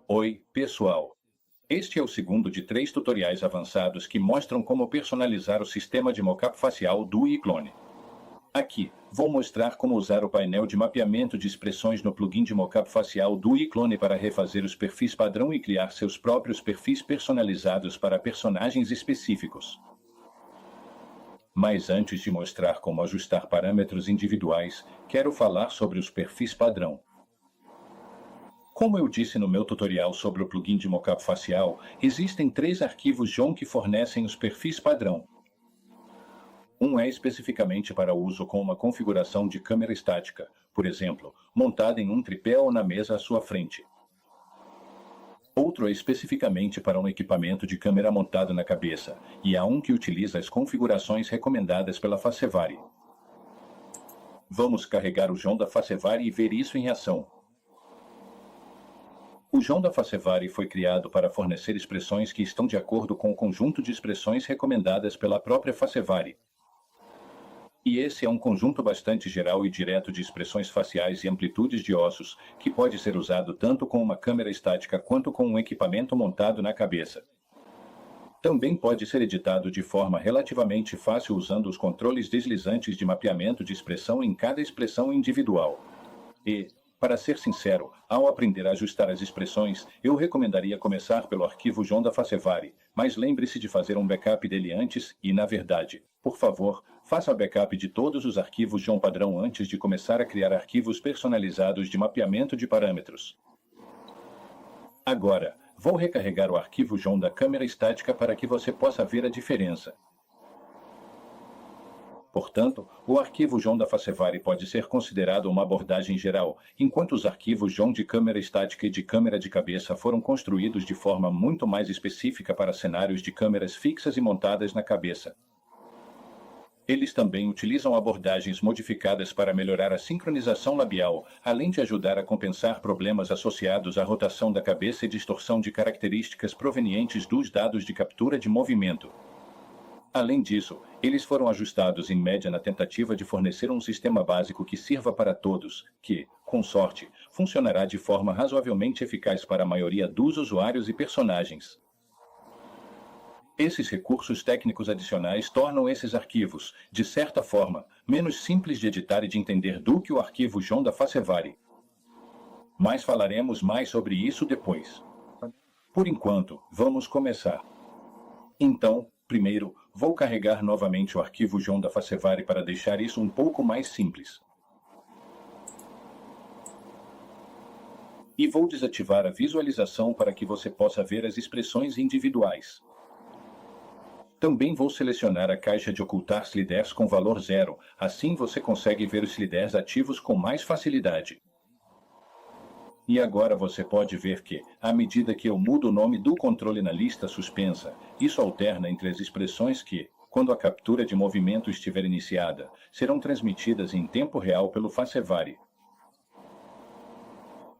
Oi, pessoal! Este é o segundo de 3 tutoriais avançados que mostram como personalizar o sistema de mockup facial do iClone. Aqui, vou mostrar como usar o painel de mapeamento de expressões no plugin de mockup facial do iClone para refazer os perfis padrão e criar seus próprios perfis personalizados para personagens específicos. Mas antes de mostrar como ajustar parâmetros individuais, quero falar sobre os perfis padrão. Como eu disse no meu tutorial sobre o plugin de mockup facial, existem 3 arquivos JON que fornecem os perfis padrão. Um é especificamente para uso com uma configuração de câmera estática, por exemplo, montada em um tripé ou na mesa à sua frente. Outro é especificamente para um equipamento de câmera montado na cabeça, e há um que utiliza as configurações recomendadas pela Facevari. Vamos carregar o JON da Facevari e ver isso em ação. O JON da Facevari foi criado para fornecer expressões que estão de acordo com o conjunto de expressões recomendadas pela própria Facevari. E esse é um conjunto bastante geral e direto de expressões faciais e amplitudes de ossos, que pode ser usado tanto com uma câmera estática quanto com um equipamento montado na cabeça. Também pode ser editado de forma relativamente fácil usando os controles deslizantes de mapeamento de expressão em cada expressão individual. E, para ser sincero, ao aprender a ajustar as expressões, eu recomendaria começar pelo arquivo JON da Facevari, mas lembre-se de fazer um backup dele antes e, na verdade, por favor, faça backup de todos os arquivos JON padrão antes de começar a criar arquivos personalizados de mapeamento de parâmetros. Agora, vou recarregar o arquivo JON da câmera estática para que você possa ver a diferença. Portanto, o arquivo JON da Facevari pode ser considerado uma abordagem geral, enquanto os arquivos JON de câmera estática e de câmera de cabeça foram construídos de forma muito mais específica para cenários de câmeras fixas e montadas na cabeça. Eles também utilizam abordagens modificadas para melhorar a sincronização labial, além de ajudar a compensar problemas associados à rotação da cabeça e distorção de características provenientes dos dados de captura de movimento. Além disso, eles foram ajustados em média na tentativa de fornecer um sistema básico que sirva para todos, que, com sorte, funcionará de forma razoavelmente eficaz para a maioria dos usuários e personagens. Esses recursos técnicos adicionais tornam esses arquivos, de certa forma, menos simples de editar e de entender do que o arquivo JON da Facevari. Mas falaremos mais sobre isso depois. Por enquanto, vamos começar. Então, primeiro, vou carregar novamente o arquivo JON da Facevari para deixar isso um pouco mais simples. E vou desativar a visualização para que você possa ver as expressões individuais. Também vou selecionar a caixa de ocultar sliders com valor 0, assim você consegue ver os sliders ativos com mais facilidade. E agora você pode ver que, à medida que eu mudo o nome do controle na lista suspensa, isso alterna entre as expressões que, quando a captura de movimento estiver iniciada, serão transmitidas em tempo real pelo Facevari.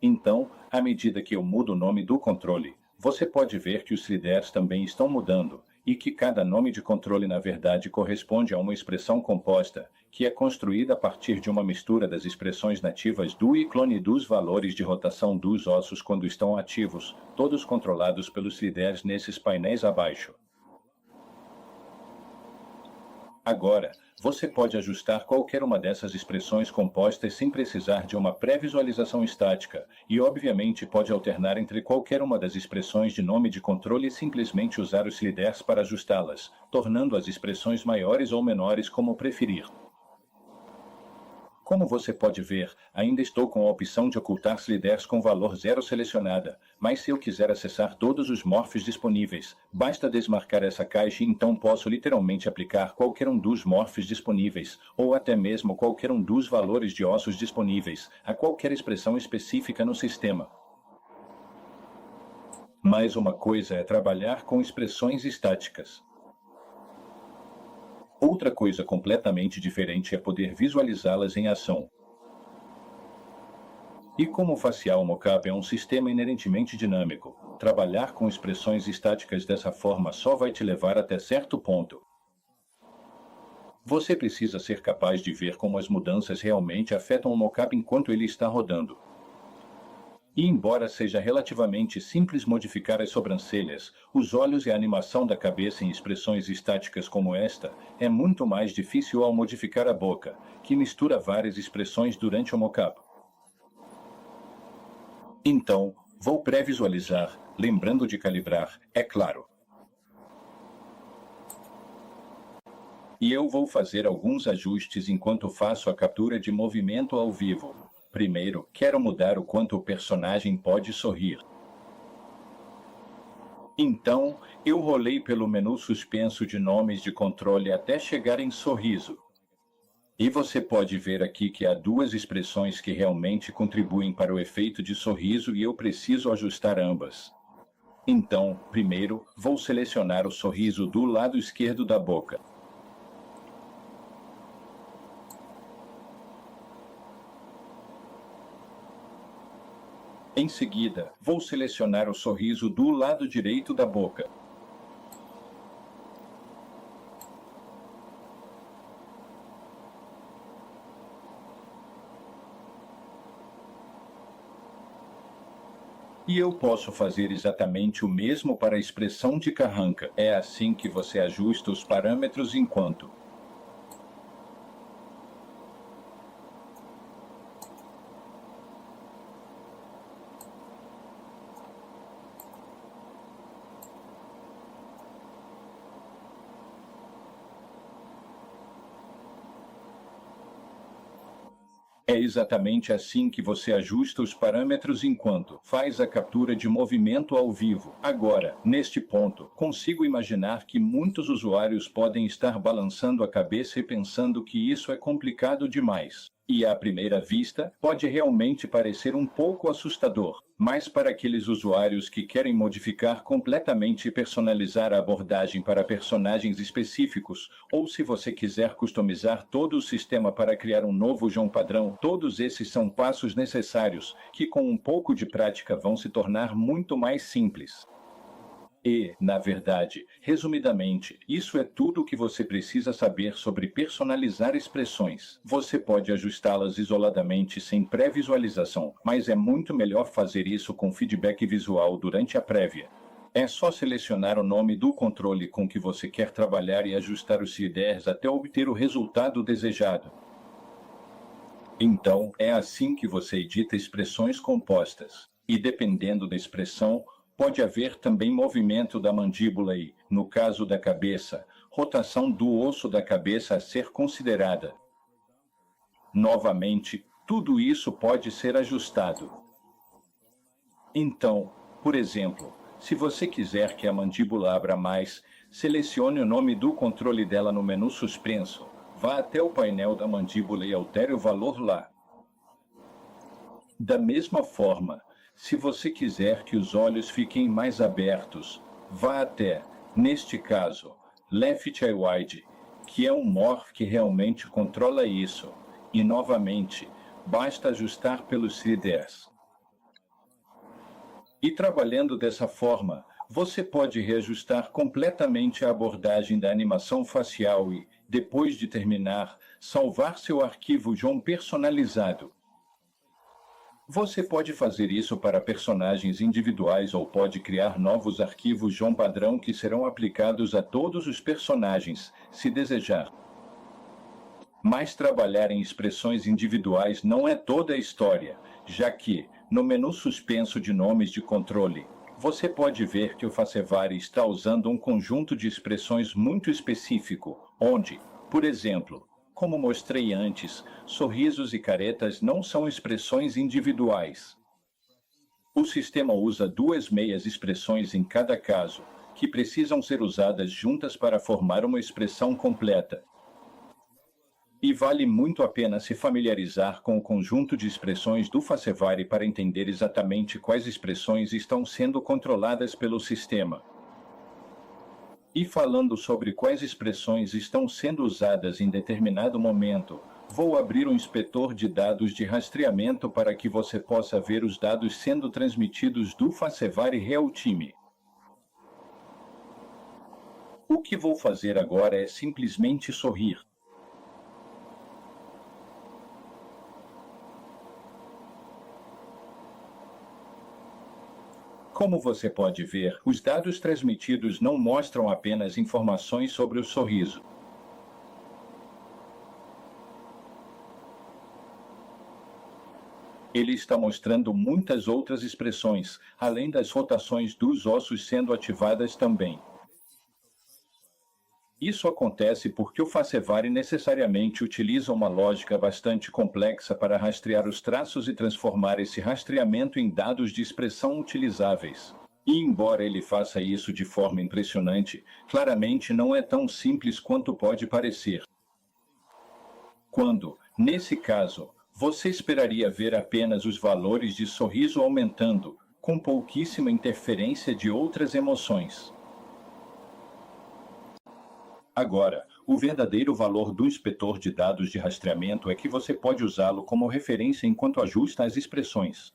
Então, à medida que eu mudo o nome do controle, você pode ver que os sliders também estão mudando, e que cada nome de controle na verdade corresponde a uma expressão composta, que é construída a partir de uma mistura das expressões nativas do iClone e dos valores de rotação dos ossos quando estão ativos, todos controlados pelos sliders nesses painéis abaixo. Agora, você pode ajustar qualquer uma dessas expressões compostas sem precisar de uma pré-visualização estática, e obviamente pode alternar entre qualquer uma das expressões de nome de controle e simplesmente usar os sliders para ajustá-las, tornando as expressões maiores ou menores como preferir. Como você pode ver, ainda estou com a opção de ocultar sliders com valor 0 selecionada, mas se eu quiser acessar todos os morphs disponíveis, basta desmarcar essa caixa e então posso literalmente aplicar qualquer um dos morphs disponíveis, ou até mesmo qualquer um dos valores de ossos disponíveis, a qualquer expressão específica no sistema. Mais uma coisa é trabalhar com expressões estáticas. Outra coisa completamente diferente é poder visualizá-las em ação. E como o facial mockup é um sistema inerentemente dinâmico, trabalhar com expressões estáticas dessa forma só vai te levar até certo ponto. Você precisa ser capaz de ver como as mudanças realmente afetam o mockup enquanto ele está rodando. E embora seja relativamente simples modificar as sobrancelhas, os olhos e a animação da cabeça em expressões estáticas como esta, é muito mais difícil ao modificar a boca, que mistura várias expressões durante o mockup. Então, vou pré-visualizar, lembrando de calibrar, é claro. E eu vou fazer alguns ajustes enquanto faço a captura de movimento ao vivo. Primeiro, quero mudar o quanto o personagem pode sorrir. Então, eu rolei pelo menu suspenso de nomes de controle até chegar em sorriso. E você pode ver aqui que há duas expressões que realmente contribuem para o efeito de sorriso e eu preciso ajustar ambas. Então, primeiro, vou selecionar o sorriso do lado esquerdo da boca. Em seguida, vou selecionar o sorriso do lado direito da boca. E eu posso fazer exatamente o mesmo para a expressão de carranca. É assim que você ajusta os parâmetros enquanto. É exatamente assim que você ajusta os parâmetros enquanto faz a captura de movimento ao vivo. Agora, neste ponto, consigo imaginar que muitos usuários podem estar balançando a cabeça e pensando que isso é complicado demais. E à primeira vista, pode realmente parecer um pouco assustador. Mas para aqueles usuários que querem modificar completamente e personalizar a abordagem para personagens específicos, ou se você quiser customizar todo o sistema para criar um novo João padrão, todos esses são passos necessários, que com um pouco de prática vão se tornar muito mais simples. E, na verdade, resumidamente, isso é tudo o que você precisa saber sobre personalizar expressões. Você pode ajustá-las isoladamente sem pré-visualização, mas é muito melhor fazer isso com feedback visual durante a prévia. É só selecionar o nome do controle com que você quer trabalhar e ajustar os shaders até obter o resultado desejado. Então, é assim que você edita expressões compostas. E dependendo da expressão, pode haver também movimento da mandíbula e, no caso da cabeça, rotação do osso da cabeça a ser considerada. Novamente, tudo isso pode ser ajustado. Então, por exemplo, se você quiser que a mandíbula abra mais, selecione o nome do controle dela no menu suspenso. Vá até o painel da mandíbula e altere o valor lá. Da mesma forma, se você quiser que os olhos fiquem mais abertos, vá até, neste caso, Left Eye Wide, que é um morph que realmente controla isso. E novamente, basta ajustar pelos shaders. E trabalhando dessa forma, você pode reajustar completamente a abordagem da animação facial e, depois de terminar, salvar seu arquivo JOM personalizado. Você pode fazer isso para personagens individuais ou pode criar novos arquivos JOM padrão que serão aplicados a todos os personagens, se desejar. Mas trabalhar em expressões individuais não é toda a história, já que, no menu suspenso de nomes de controle, você pode ver que o Facevari está usando um conjunto de expressões muito específico, onde, por exemplo, como mostrei antes, sorrisos e caretas não são expressões individuais. O sistema usa duas meias expressões em cada caso, que precisam ser usadas juntas para formar uma expressão completa. E vale muito a pena se familiarizar com o conjunto de expressões do Facevari para entender exatamente quais expressões estão sendo controladas pelo sistema. E falando sobre quais expressões estão sendo usadas em determinado momento, Vou abrir um inspetor de dados de rastreamento para que você possa ver os dados sendo transmitidos do Facevari Real Time. O que vou fazer agora é simplesmente sorrir. Como você pode ver, os dados transmitidos não mostram apenas informações sobre o sorriso. Ele está mostrando muitas outras expressões, além das rotações dos ossos sendo ativadas também. Isso acontece porque o Facevari necessariamente utiliza uma lógica bastante complexa para rastrear os traços e transformar esse rastreamento em dados de expressão utilizáveis. E embora ele faça isso de forma impressionante, claramente não é tão simples quanto pode parecer. Quando, nesse caso, você esperaria ver apenas os valores de sorriso aumentando, com pouquíssima interferência de outras emoções. Agora, o verdadeiro valor do inspetor de dados de rastreamento é que você pode usá-lo como referência enquanto ajusta as expressões.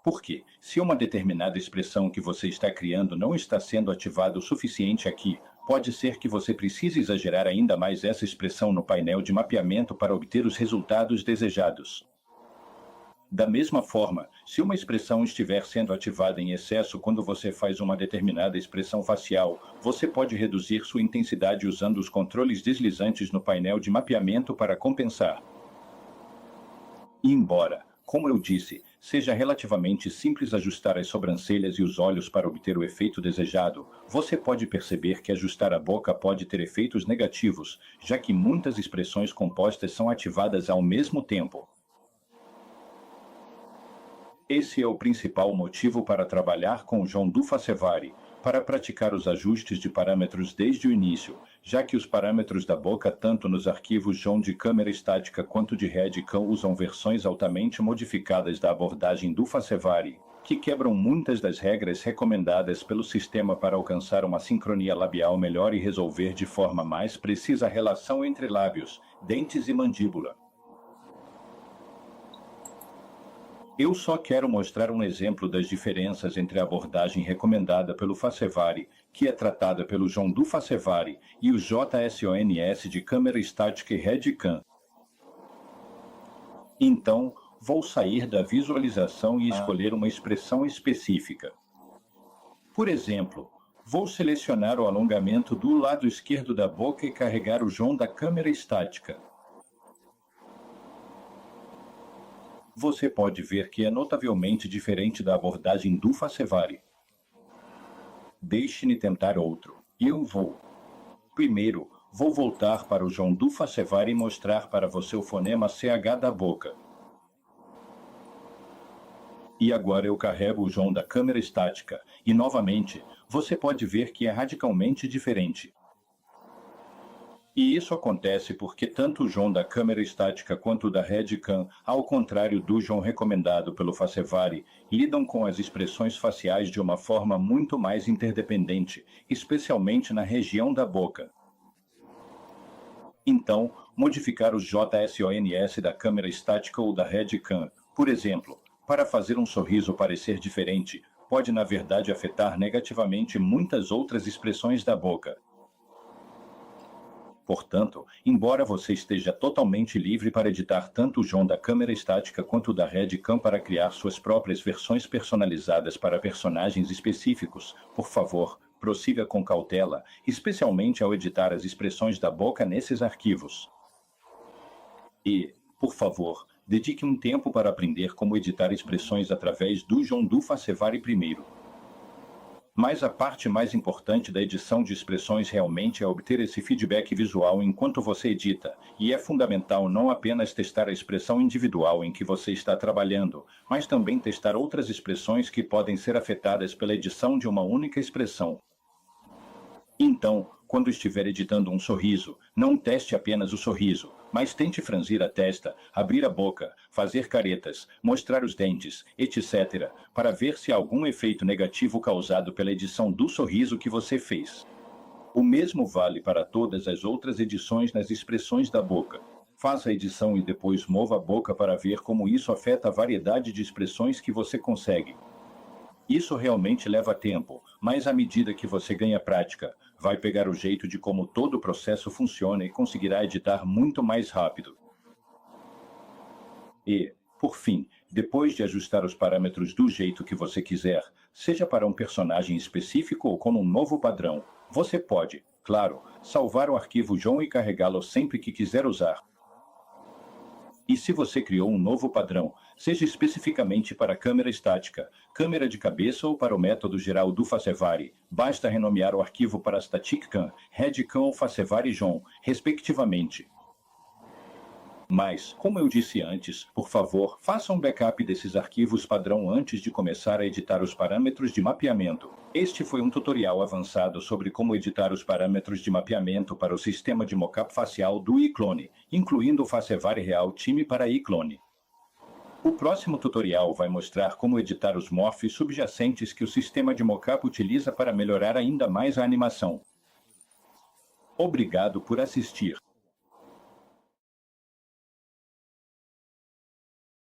Porque, se uma determinada expressão que você está criando não está sendo ativada o suficiente aqui, pode ser que você precise exagerar ainda mais essa expressão no painel de mapeamento para obter os resultados desejados. Da mesma forma, se uma expressão estiver sendo ativada em excesso quando você faz uma determinada expressão facial, você pode reduzir sua intensidade usando os controles deslizantes no painel de mapeamento para compensar. E embora, como eu disse, seja relativamente simples ajustar as sobrancelhas e os olhos para obter o efeito desejado, você pode perceber que ajustar a boca pode ter efeitos negativos, já que muitas expressões compostas são ativadas ao mesmo tempo. Esse é o principal motivo para trabalhar com o João do Facevari, para praticar os ajustes de parâmetros desde o início, já que os parâmetros da boca tanto nos arquivos João de câmera estática quanto de Redcam usam versões altamente modificadas da abordagem do Facevari, que quebram muitas das regras recomendadas pelo sistema para alcançar uma sincronia labial melhor e resolver de forma mais precisa a relação entre lábios, dentes e mandíbula. Eu só quero mostrar um exemplo das diferenças entre a abordagem recomendada pelo Facevari, que é tratada pelo João do Facevari, e o JSONS de câmera estática e Redcam. Então, vou sair da visualização e escolher uma expressão específica. Por exemplo, vou selecionar o alongamento do lado esquerdo da boca e carregar o João da câmera estática. Você pode ver que é notavelmente diferente da abordagem do Facevari. Deixe-me tentar outro. Eu vou. Primeiro, vou voltar para o João do Facevari e mostrar para você o fonema CH da boca. E agora eu carrego o João da câmera estática, e novamente, você pode ver que é radicalmente diferente. E isso acontece porque tanto o João da câmera estática quanto o da Redcam, ao contrário do João recomendado pelo Facevari, lidam com as expressões faciais de uma forma muito mais interdependente, especialmente na região da boca. Então, modificar os JSONS da câmera estática ou da Redcam, por exemplo, para fazer um sorriso parecer diferente, pode na verdade afetar negativamente muitas outras expressões da boca. Portanto, embora você esteja totalmente livre para editar tanto o João da câmera estática quanto o da Redcam para criar suas próprias versões personalizadas para personagens específicos, por favor, prossiga com cautela, especialmente ao editar as expressões da boca nesses arquivos. E, por favor, dedique um tempo para aprender como editar expressões através do João do Facevari primeiro. Mas a parte mais importante da edição de expressões realmente é obter esse feedback visual enquanto você edita, e é fundamental não apenas testar a expressão individual em que você está trabalhando, mas também testar outras expressões que podem ser afetadas pela edição de uma única expressão. Então, quando estiver editando um sorriso, não teste apenas o sorriso, mas tente franzir a testa, abrir a boca, fazer caretas, mostrar os dentes, etc., para ver se há algum efeito negativo causado pela edição do sorriso que você fez. O mesmo vale para todas as outras edições nas expressões da boca. Faça a edição e depois mova a boca para ver como isso afeta a variedade de expressões que você consegue. Isso realmente leva tempo, mas à medida que você ganha prática, vai pegar o jeito de como todo o processo funciona e conseguirá editar muito mais rápido. E, por fim, depois de ajustar os parâmetros do jeito que você quiser, seja para um personagem específico ou como um novo padrão, você pode, claro, salvar o arquivo JSON e carregá-lo sempre que quiser usar. E se você criou um novo padrão, seja especificamente para câmera estática, câmera de cabeça ou para o método geral do Facevari, basta renomear o arquivo para StaticCam, RedCam ou Facevari JSON, respectivamente. Mas, como eu disse antes, por favor, faça um backup desses arquivos padrão antes de começar a editar os parâmetros de mapeamento. Este foi um tutorial avançado sobre como editar os parâmetros de mapeamento para o sistema de mockup facial do iClone, incluindo o Facevari Real Time para iClone. O próximo tutorial vai mostrar como editar os morphs subjacentes que o sistema de mockup utiliza para melhorar ainda mais a animação. Obrigado por assistir.